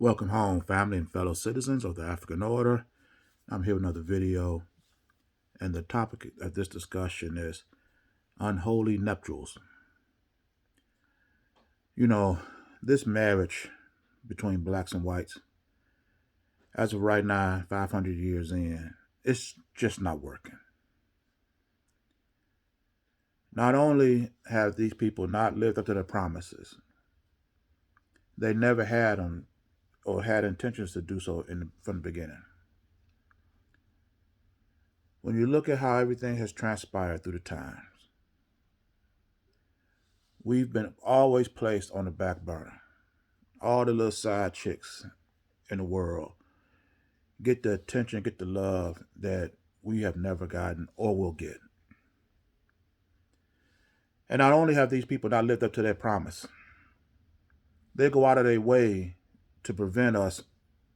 Welcome home, family and fellow citizens of the African Order. I'm here with another video, and the topic of this discussion is Unholy Nuptials. You know, this marriage between blacks and whites, as of right now, 500 years in, it's just not working. Not only have these people not lived up to their promises, they never had them or had intentions to do so from the beginning. When you look at how everything has transpired through the times, we've been always placed on the back burner. All the little side chicks in the world get the attention, get the love that we have never gotten or will get. And not only have these people not lived up to their promise, they go out of their way to prevent us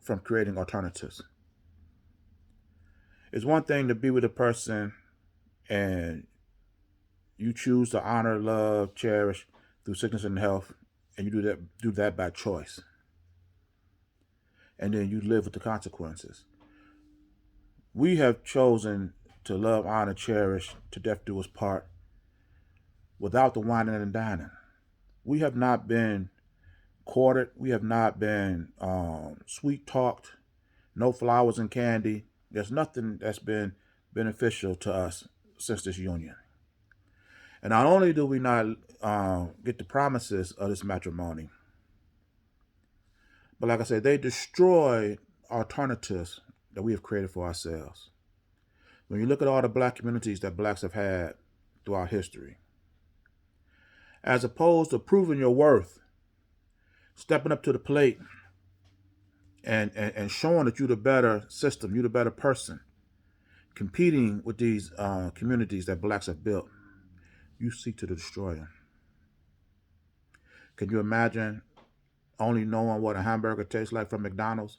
from creating alternatives. It's one thing to be with a person and you choose to honor, love, cherish through sickness and health, and you do that by choice. And then you live with the consequences. We have chosen to love, honor, cherish, to death do us part, without the whining and dining. We have not been courted. We have not been sweet talked. No flowers and candy. There's nothing that's been beneficial to us since this union. And not only do we not get the promises of this matrimony, but like I said, they destroy alternatives that we have created for ourselves. When you look at all the black communities that blacks have had throughout history, as opposed to proving your worth, stepping up to the plate, and showing that you're the better system, you're the better person, competing with these communities that blacks have built, you seek to destroy them. Can you imagine only knowing what a hamburger tastes like from McDonald's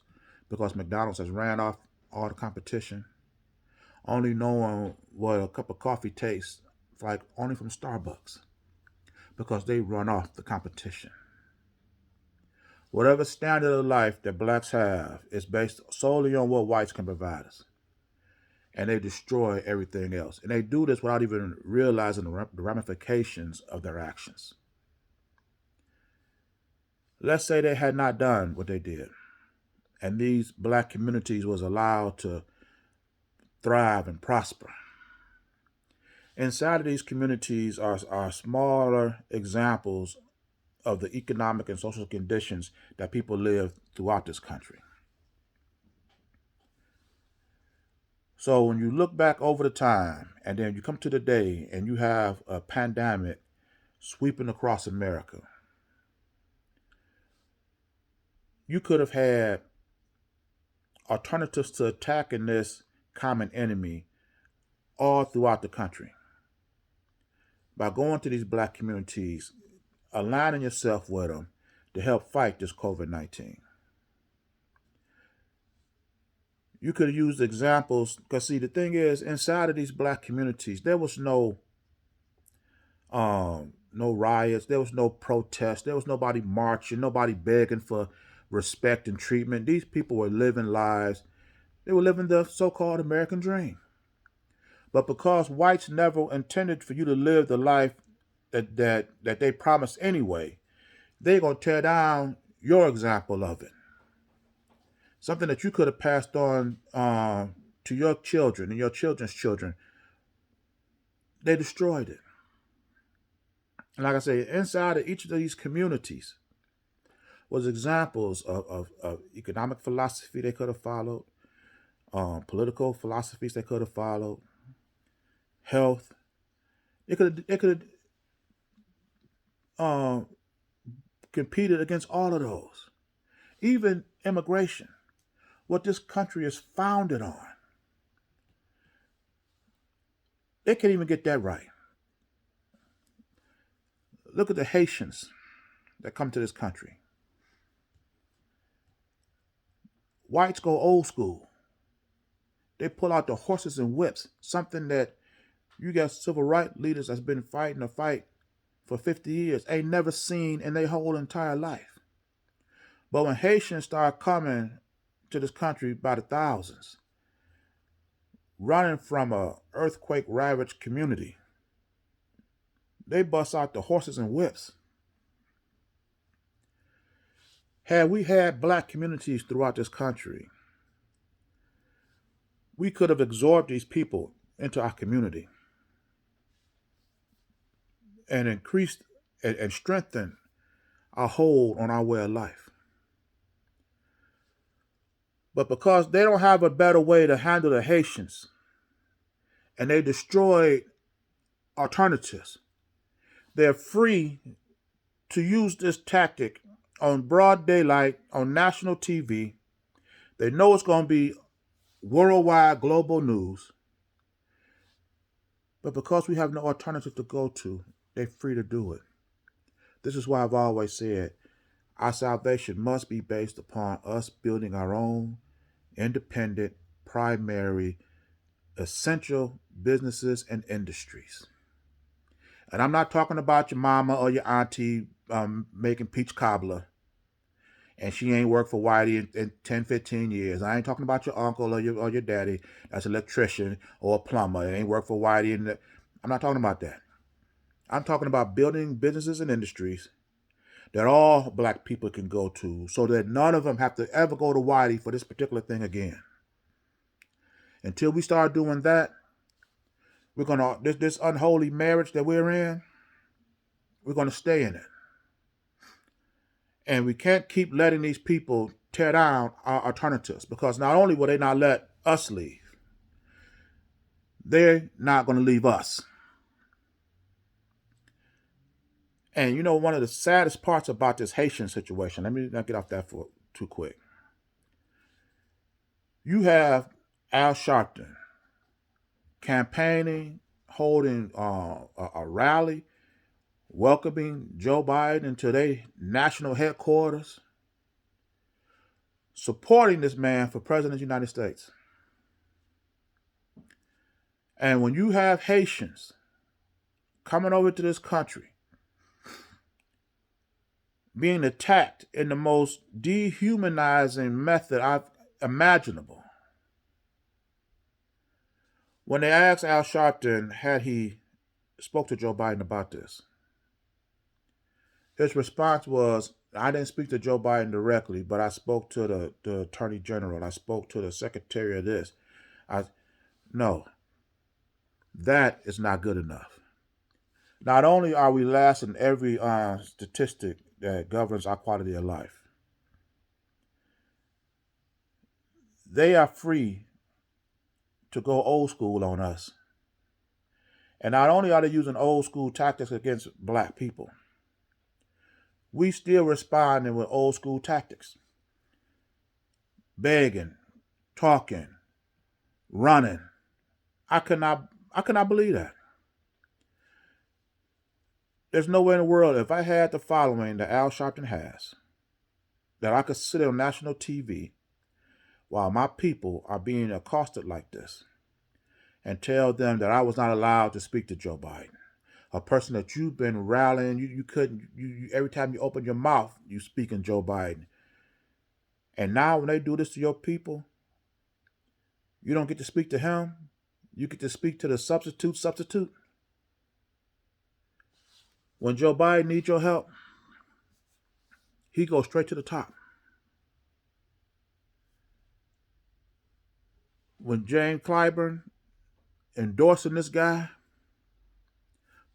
because McDonald's has ran off all the competition? Only knowing what a cup of coffee tastes like only from Starbucks because they run off the competition. Whatever standard of life that blacks have is based solely on what whites can provide us. And they destroy everything else. And they do this without even realizing the ramifications of their actions. Let's say they had not done what they did, and these black communities was allowed to thrive and prosper. Inside of these communities are smaller examples of the economic and social conditions that people live throughout this country. So when you look back over the time and then you come to the day and you have a pandemic sweeping across America, you could have had alternatives to attacking this common enemy all throughout the country by going to these black communities, aligning yourself with them to help fight this COVID-19. You could have used examples, because see, the thing is, inside of these black communities, there was no riots, there was no protest, there was nobody marching, nobody begging for respect and treatment. These people were living lives. They were living the so-called American dream. But because whites never intended for you to live the life that they promised anyway, they're going to tear down your example of it. Something that you could have passed on to your children and your children's children. They destroyed it. And like I say, inside of each of these communities was examples of economic philosophy they could have followed, political philosophies they could have followed, health. They could have competed against all of those. Even immigration, what this country is founded on. They can't even get that right. Look at the Haitians that come to this country. Whites go old school. They pull out the horses and whips, something that you got civil rights leaders that's been fighting a fight for 50 years ain't never seen in their whole entire life. But when Haitians started coming to this country by the thousands, running from a earthquake-ravaged community, they bust out the horses and whips. Had we had black communities throughout this country, we could have absorbed these people into our community and increased and strengthened our hold on our way of life. But because they don't have a better way to handle the Haitians and they destroyed alternatives, they're free to use this tactic on broad daylight on national TV. They know it's going to be worldwide global news. But because we have no alternative to go to, they're free to do it. This is why I've always said our salvation must be based upon us building our own independent, primary, essential businesses and industries. And I'm not talking about your mama or your auntie making peach cobbler and she ain't worked for Whitey in 10, 15 years. I ain't talking about your uncle or your daddy that's an electrician or a plumber. They ain't worked for Whitey. I'm not talking about that. I'm talking about building businesses and industries that all black people can go to so that none of them have to ever go to Whitey for this particular thing again. Until we start doing that, we're gonna this unholy marriage that we're in, we're gonna stay in it. And we can't keep letting these people tear down our alternatives because not only will they not let us leave, they're not going to leave us. And you know, one of the saddest parts about this Haitian situation, let me not get off that for too quick. You have Al Sharpton campaigning, holding a rally, welcoming Joe Biden into their national headquarters, supporting this man for president of the United States. And when you have Haitians coming over to this country, being attacked in the most dehumanizing method imaginable. When they asked Al Sharpton had he spoke to Joe Biden about this, his response was, I didn't speak to Joe Biden directly, but I spoke to the Attorney General. I spoke to the Secretary of this. No, that is not good enough. Not only are we last in every statistic that governs our quality of life, they are free to go old school on us. And not only are they using old school tactics against black people, we still responding with old school tactics. Begging, talking, running. I could not believe that. There's no way in the world, if I had the following that Al Sharpton has, that I could sit on national TV while my people are being accosted like this and tell them that I was not allowed to speak to Joe Biden. A person that you've been rallying, you couldn't, every time you open your mouth, you speaking Joe Biden. And now when they do this to your people, you don't get to speak to him. You get to speak to the substitute. When Joe Biden needs your help, he goes straight to the top. When James Clyburn endorsing this guy,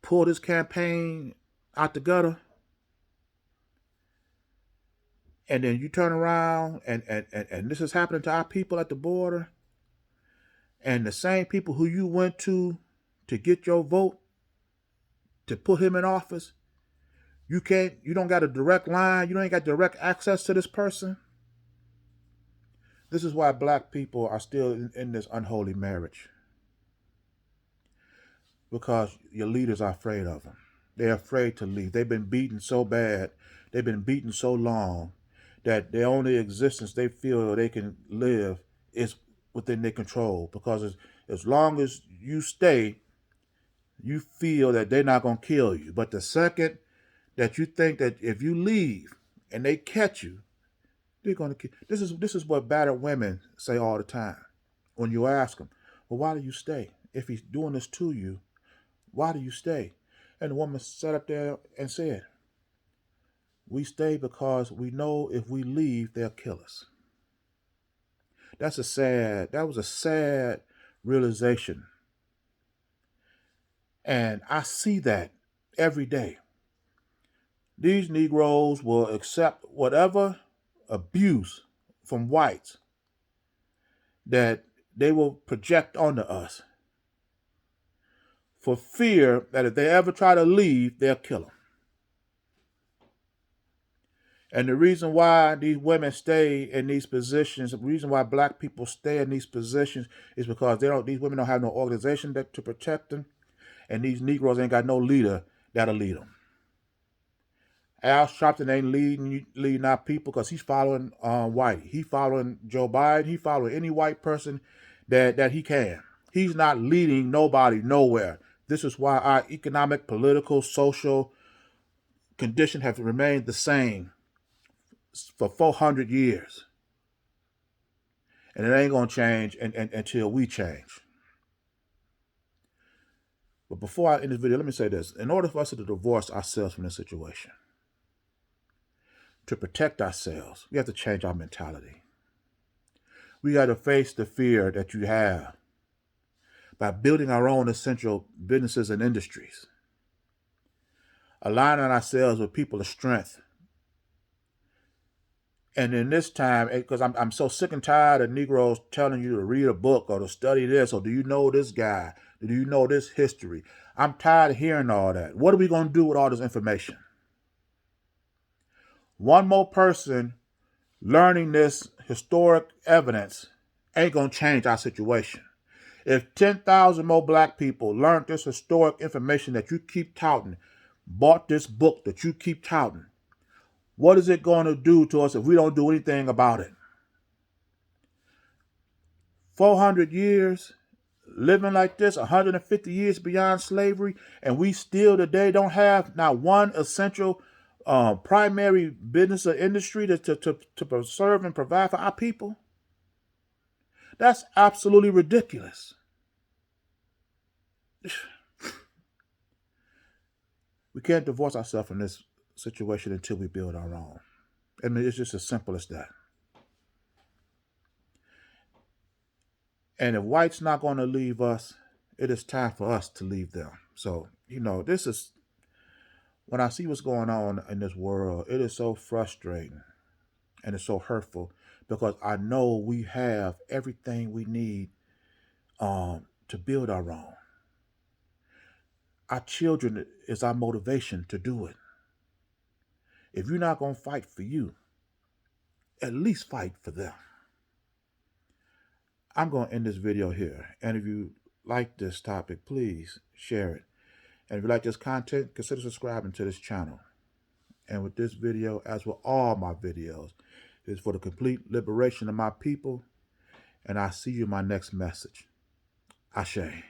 pulled his campaign out the gutter, and then you turn around and this is happening to our people at the border, and the same people who you went to get your vote to put him in office, you don't got a direct line, you ain't got direct access to this person. This is why black people are still in this unholy marriage. Because your leaders are afraid of them. They're afraid to leave. They've been beaten so bad, they've been beaten so long, that the only existence they feel they can live is within their control. Because as long as you stay, you feel that they're not going to kill you. But the second that you think that if you leave and they catch you, They're going to kill. This is what battered women say all the time. When you ask them, well, why do you stay? If he's doing this to you, why do you stay? And the woman sat up there and said, we stay because we know if we leave, they'll kill us. That was a sad realization. And I see that every day. These Negroes will accept whatever abuse from whites that they will project onto us for fear that if they ever try to leave, they'll kill them. And the reason why these women stay in these positions, the reason why black people stay in these positions is because these women don't have no organization to protect them, and these Negroes ain't got no leader that'll lead them. Al Sharpton ain't leading our people because he's following white. He following Joe Biden. He following any white person that he can. He's not leading nobody nowhere. This is why our economic, political, social condition have remained the same for 400 years. And it ain't going to change until we change. But before I end this video, let me say this. In order for us to divorce ourselves from this situation, to protect ourselves, we have to change our mentality. We got to face the fear that you have by building our own essential businesses and industries, aligning ourselves with people of strength. And in this time, because I'm so sick and tired of Negroes telling you to read a book or to study this, or do you know this guy? Do you know this history? I'm tired of hearing all that. What are we going to do with all this information? One more person learning this historic evidence ain't going to change our situation. If 10,000 more black people learned this historic information that you keep touting, bought this book that you keep touting, what is it going to do to us if we don't do anything about it? 400 years living like this, 150 years beyond slavery, and we still today don't have not one essential primary business or industry to preserve and provide for our people? That's absolutely ridiculous. We can't divorce ourselves from this situation until we build our own. I mean, it's just as simple as that. And if white's not going to leave us, it is time for us to leave them. So, this is, when I see what's going on in this world, it is so frustrating and it's so hurtful because I know we have everything we need to build our own. Our children is our motivation to do it. If you're not going to fight for you, at least fight for them. I'm going to end this video here. And if you like this topic, please share it. And if you like this content, consider subscribing to this channel. And with this video, as with all my videos, it is for the complete liberation of my people. And I'll see you in my next message. Ashe.